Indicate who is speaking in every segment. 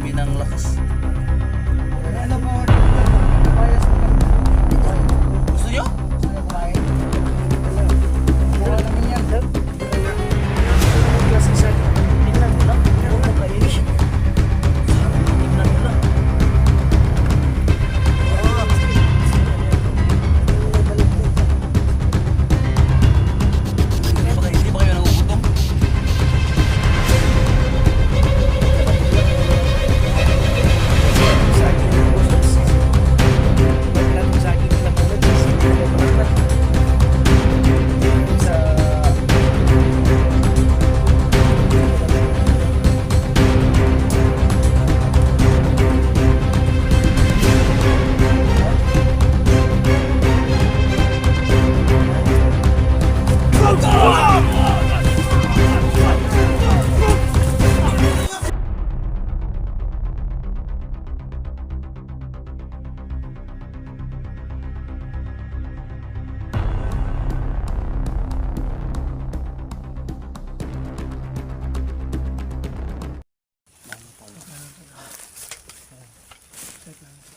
Speaker 1: amin ang lakas.
Speaker 2: Ano po? Kapayas po kami.
Speaker 1: Gusto nyo?
Speaker 2: Gusto nyo kumain? Wala namin yan.
Speaker 3: Klaseng saging. Tingnan mo lang. Huwag mo kainin. Tingnan mo lang.
Speaker 1: Hindi ba kayo nagugutom?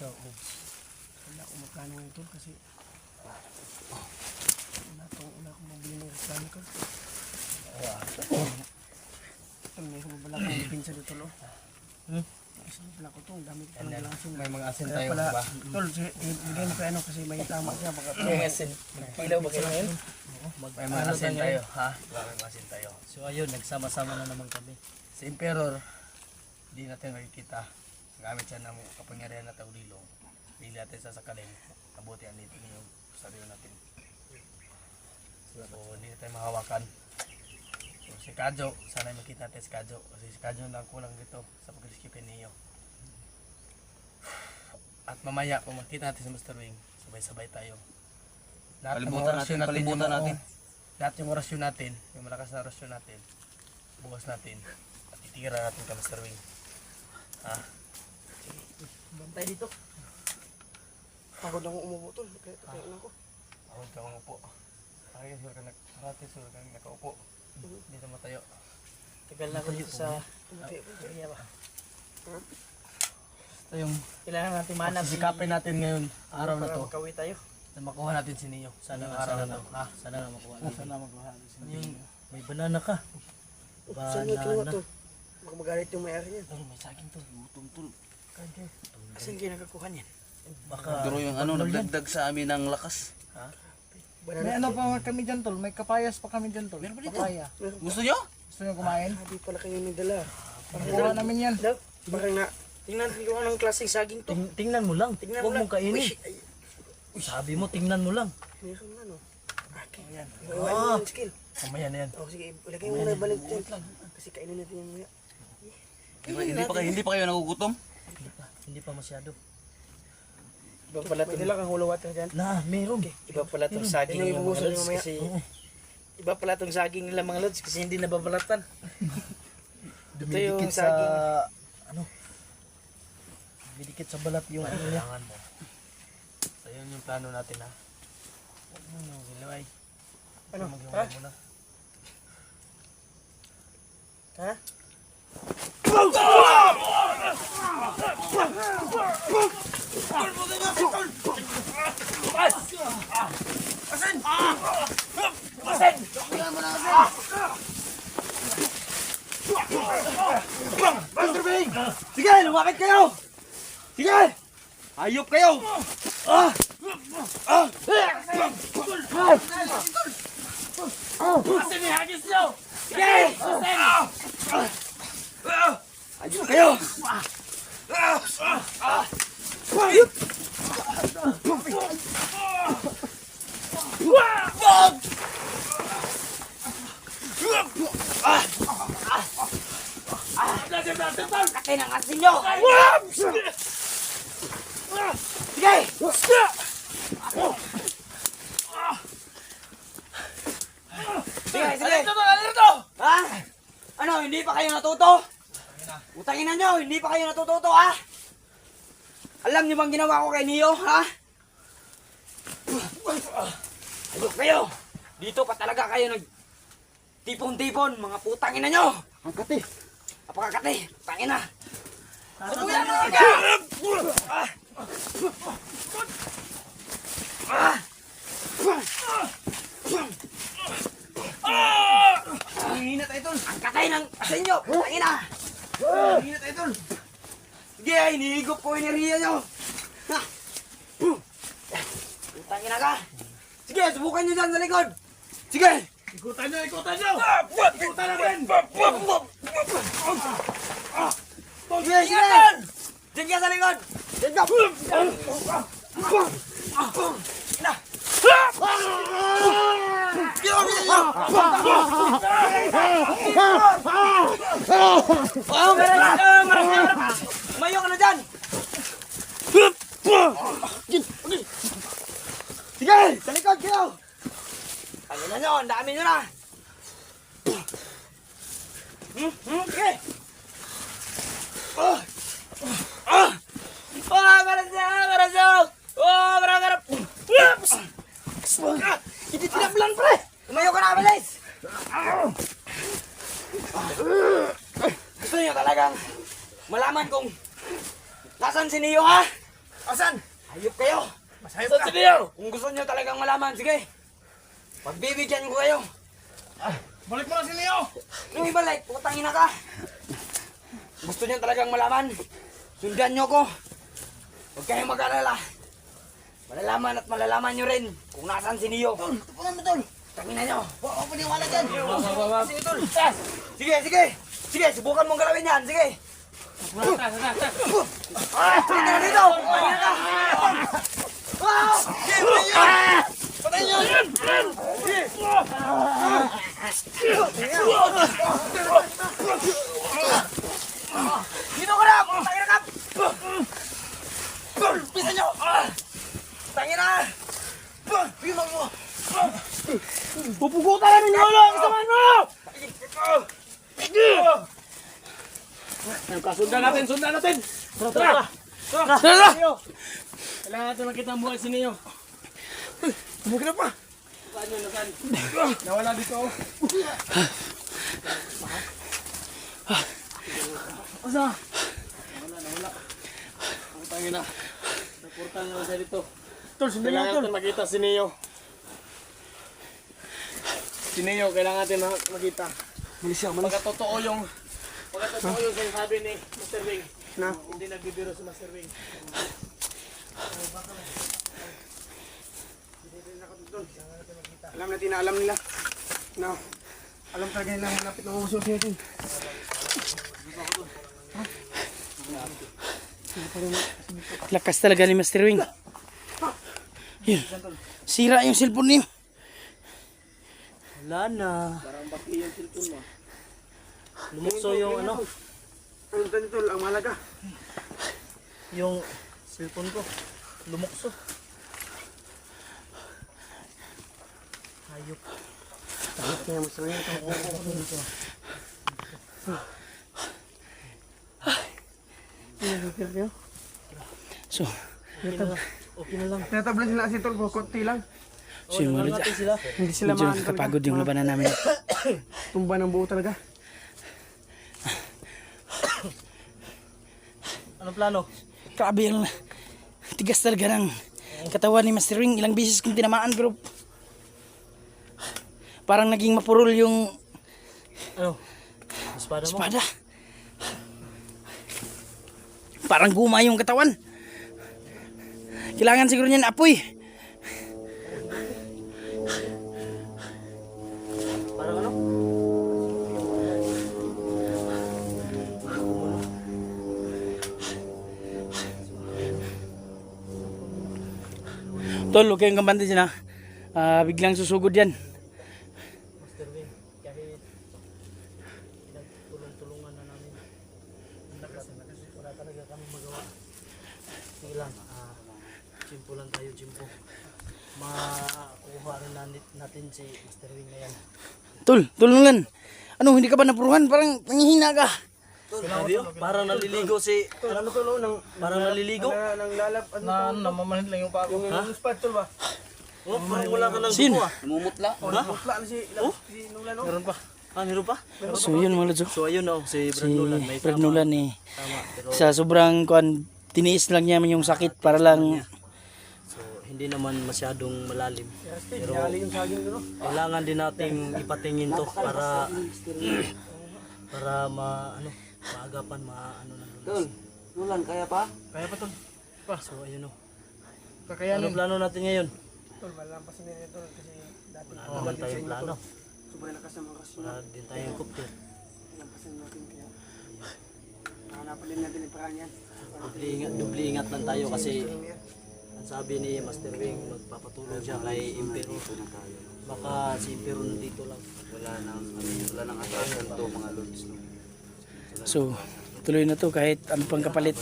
Speaker 3: Wala akong magkano ito kasi wala akong mabili ng reklamo ko. May kumabala akong pinsan dito lo. Isang pala ko ito, ang dami ko palang langsing.
Speaker 1: May mga asin
Speaker 3: Kaya
Speaker 1: tayo
Speaker 3: pala,
Speaker 1: ba?
Speaker 3: tol, bigyan mo kayo ano kasi may tama siya.
Speaker 1: May asin.
Speaker 3: Ilaw ba kayo ngayon?
Speaker 1: May mga asin tayo, ha? May mga asin tayo.
Speaker 3: So ayun, nagsama-sama na naman kami.
Speaker 1: Si Emperor, hindi natin makikita. Gamit siya ng kapangyarihan na taulilong. Hindi natin sasakalin. Mabuti ang dito yung sarili natin. So, hindi natin mahawakan. So, si Kadjo, sana makita natin si Kadjo. Kasi si Kadjo lang kulang dito sa pag-rescue kay Neo. At mamaya, kung makita natin si Mr. Wing, sabay-sabay tayo.
Speaker 2: Kalimutan natin.
Speaker 1: Lahat yung orasyon natin, yung malakas na orasyon natin, bukas natin, at itira natin kay Mr. Wing. Ha?
Speaker 3: Bantay dito. Pagod na akong umupo tol, kaya lang ako.
Speaker 1: Huwag ka umupo. Ay, sure ka nakaupo. Dito matayo.
Speaker 3: Tagal na ako dito sa area ba?
Speaker 1: Ito yung
Speaker 3: Kailangan natin manap.
Speaker 1: sisikapin natin ngayon, araw na
Speaker 3: para
Speaker 1: to.
Speaker 3: makauwi tayo.
Speaker 1: Na makuha natin si Neo. Sana araw na to. Ha?
Speaker 3: Sana nga makuha natin.
Speaker 1: Sana makuha natin si Neo.
Speaker 3: Yung may banana ka.
Speaker 4: Saan mo kinuha to? Baka magalit yung may-ari niyan.
Speaker 1: Ay, may saging to. Gutom-tul.
Speaker 4: Asan kayo nagkakuha niyan?
Speaker 3: Baka
Speaker 1: Pero yung ano, nagdagdag sa amin ng lakas. Ha?
Speaker 2: May ano pa kami dyan tol? May kapayas pa kami dyan tol.
Speaker 1: Meron ba dito?
Speaker 2: Papaya.
Speaker 1: Gusto nyo?
Speaker 2: Gusto nyo kumain?
Speaker 4: Hindi pala kayo nagdala.
Speaker 2: Wala namin yan.
Speaker 4: Daw, baka na, tingnan ko anong klaseng saging to.
Speaker 3: tingnan mo lang.
Speaker 4: Tingnan
Speaker 3: Huwag
Speaker 4: mo
Speaker 3: mong kainin.
Speaker 4: Uy, ay,
Speaker 3: Sabi mo, tingnan mo lang.
Speaker 4: meron na no. Okay.
Speaker 1: Ayan.
Speaker 4: Iwain mo yung skill.
Speaker 1: Mamaya na yan.
Speaker 4: Oh, sige, ilagay mo na balik dyan. Kasi kainin natin yan maya.
Speaker 1: Hindi pa kayo nagugutom?
Speaker 3: Hindi pa masyado.
Speaker 4: Iba pala ito. Pwede lang ang hulaw water dyan.
Speaker 3: Na, meron.
Speaker 4: Iba pala itong saging
Speaker 3: Yan
Speaker 4: yung
Speaker 3: yung
Speaker 4: mga
Speaker 3: ibubusan
Speaker 4: lods
Speaker 3: mamaya.
Speaker 4: kasi... Iba pala itong saging nila mga lods kasi hindi nababalatan. Ito yung
Speaker 3: Dumidikit sa...
Speaker 4: saging.
Speaker 3: Ano? Dumidikit sa balat yung ano niya.
Speaker 1: Kailangan mo. So yun yung plano natin ha. Huwag mo nang hilaway.
Speaker 4: Ano?
Speaker 1: Maghiwalay
Speaker 4: Ha?
Speaker 1: muna.
Speaker 4: Ha?
Speaker 1: Sige, lumapit kayo! Sige! Hayop kayo! Asan yung hagis nyo? Sige! Hayop kayo!
Speaker 4: Kain ang asin nyo! Sige! Sige, sige! Ha? Ano, hindi pa kayo natuto? Utangin na nyo, hindi pa kayo natututo, ha? Alam niyo bang ginawa ko kay Neo, ha? Ayok kayo! Dito pa talaga kayo nag... Tipon-tipon, mga putangin na nyo!
Speaker 2: Ang kati.
Speaker 4: Apakakati, tangin na!
Speaker 3: Ang hina tayo, tol.
Speaker 4: Ang katay ng sa inyo! Putangin na!
Speaker 3: Ang hina tayo, tol.
Speaker 4: Sige, hinihigop ko enerhiya nyo! Ha! Putangin na ka! Sige, subukan nyo dyan sa likod! Sige!
Speaker 1: Ikutan nyo! Ikutan nyo!
Speaker 4: Ikutan natin! Sige, sige! Diyan ka sa likod! Diyan ka! Na! Umayo ka na dyan! Sige! Sa likod kayo! Ano na nyo? Ang dami nyo na! Sige! Karasyo! Karasyo! Hindi tinablan, pre! Umayo ka na, bilis! Gusto nyo talagang malaman kung nasan si Neo, ha?
Speaker 1: Asan?
Speaker 4: Hayop kayo!
Speaker 1: Masayop
Speaker 4: Saan
Speaker 1: ka!
Speaker 4: si Neo? Kung gusto nyo talagang malaman, sige! Pagbibigyan ko kayo!
Speaker 1: Balik mo na si Leo!
Speaker 4: Nung ibalik, putangin na ka! Gusto nyo talagang malaman? Sundan nyo ko! Huwag kayong mag-alala! Malalaman at malalaman nyo rin kung nasan si Neo!
Speaker 3: Tupunan mo, tol.
Speaker 4: Tangin na nyo!
Speaker 3: Huwag ako paniwala dyan.
Speaker 4: Sige, tol! Sige, sige! Sige, subukan mong galawin yan! Sige! Sige na dito! Putangin na ka!
Speaker 3: Patayin nyo!
Speaker 4: Dito ka na! Putangin na ka! Bisa nyo! Tangin na!
Speaker 3: Pupugutan na ninyo lang! Samahan mo!
Speaker 1: Sundan natin! Sundan natin!
Speaker 3: Tara!
Speaker 1: Tara! Kailangan natin makita ang buhay si Neo.
Speaker 3: Bumugin na pa!
Speaker 1: Saan yun? Nasaan? Nawala dito.
Speaker 3: Asa?
Speaker 1: Nawala. Ang tangin na. Naportan na siya dito.
Speaker 3: Tol, sundan nyo,
Speaker 1: Kailangan
Speaker 3: tol.
Speaker 1: natin makita si Neo. Si Neo, kailangan natin makita.
Speaker 3: Malis siya, malis.
Speaker 1: Pagkatotoo yung sinasabi ni Mr. Wing.
Speaker 3: Na?
Speaker 1: Hindi nagbibiro si Mr. Wing.
Speaker 3: Alam natin na alam nila. No. Alam talaga nila ang malapit na usos natin.
Speaker 2: Lakas talaga ni Master Wing. Yun. Sira yung cellphone niyo.
Speaker 3: Wala na.
Speaker 1: Parang baki yung cellphone mo.
Speaker 3: Lumukso yung ano? Ano tayo, tol? Ang malaga.
Speaker 1: Yung cellphone ko. Lumukso.
Speaker 3: Hayop. Hayop kaya mo sila ito.
Speaker 2: So,
Speaker 3: Okay na lang. Tinatablan sila kasi tol, konti lang.
Speaker 2: so yung mga Lods,
Speaker 3: Sila. Hindi sila
Speaker 2: medyo
Speaker 3: maan
Speaker 2: nakakapagod
Speaker 3: talaga.
Speaker 2: yung labanan namin.
Speaker 3: Tumba ng buo talaga.
Speaker 1: Anong plano?
Speaker 2: Grabe yung tigas talaga ng katawan ni Master Wing. Ilang beses kong tinamaan pero parang naging mapurol yung
Speaker 1: Ano? Espada mo?
Speaker 2: espada. Parang guma yung katawan. Kailangan siguro niyan apoy.
Speaker 1: Parang ano?
Speaker 2: Tol, huwag kayong kampante dyan ha. Biglang susugod yan.
Speaker 1: Mr. Wing, kahit tulong-tulungan na namin. Wala talaga kami magawa. Sige lang, chimpo lang tayo, chimpo. Makuha rin natin si Mr. Wing na yan.
Speaker 2: Tol, tulungan. Ano, hindi ka ba napuruhan? Parang nangihina ka.
Speaker 1: Parang naliligo si...
Speaker 3: Ano to, no? Nang,
Speaker 1: Parang naliligo?
Speaker 3: nang lalap.
Speaker 1: Namamanit lang yung pako.
Speaker 3: Yung spot, tol ba?
Speaker 1: Oh, parang wala ka ng
Speaker 2: Sin?
Speaker 1: dugo ah.
Speaker 4: Namumutla?
Speaker 3: Mutla na si Nula, no?
Speaker 1: Meron pa. Meron pa?
Speaker 2: So yun mga lods.
Speaker 1: So ayun si
Speaker 2: Si
Speaker 1: Brad Nolan, may
Speaker 2: Brad
Speaker 1: tama.
Speaker 2: Nolan eh.
Speaker 1: Tama, pero
Speaker 2: Sa sobrang tiniis lang niya yung sakit para lang
Speaker 1: so hindi naman masyadong malalim. Pero
Speaker 3: Dali yung saging doon.
Speaker 1: kailangan din nating ipatingin to para maagapan ano na
Speaker 4: Tol, Nolan, kaya pa?
Speaker 3: Kaya pa tol.
Speaker 1: So ayun
Speaker 3: Kakayanin.
Speaker 1: Ano plano natin ngayon?
Speaker 3: Tol, malampasin nila tol kasi dati
Speaker 1: Wala naman tayong plano.
Speaker 3: sobrang lakas ng mga kasunod.
Speaker 1: Wala din tayong kupter.
Speaker 3: Lampasin natin kaya. Hanapan din natin yung paraan yan.
Speaker 1: Dubli ingat lang tayo kasi ang sabi ni Master Wing magpapatulong siya kay Impero. Baka si Impero nandito lang. Wala nang atasan to mga lods.
Speaker 2: so tuloy na to kahit ano pang kapalit.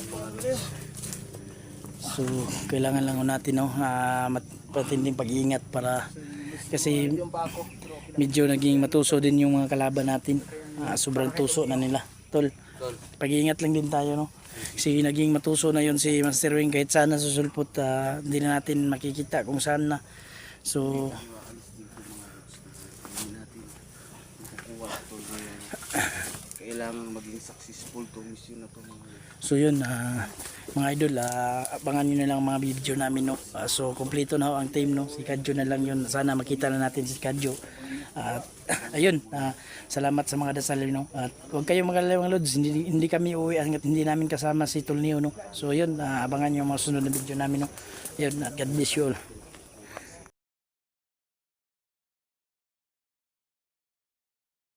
Speaker 2: So kailangan lang natin matinding pag-iingat para kasi medyo naging matuso din yung mga kalaban natin. Sobrang tuso na nila. Tol, pag-iingat lang din tayo no. Kasi naging matuso na yon si Master Wing kahit sana susulpot hindi na natin makikita kung saan na. So
Speaker 3: Kailangan maging successful to mission na to mga.
Speaker 2: so yun mga idol abangan nyo na lang mga video namin no. So kompleto na ho ang team no. Si Kadjo na lang yun. Sana makita na natin si Kadjo. At ayun, salamat sa mga dasal no. At huwag kayong magalala mga lods, hindi kami uuwi hangga't hindi namin kasama si Tolnio no. So yun, abangan nyo mga sunod na video namin no. Ayun, God bless you all.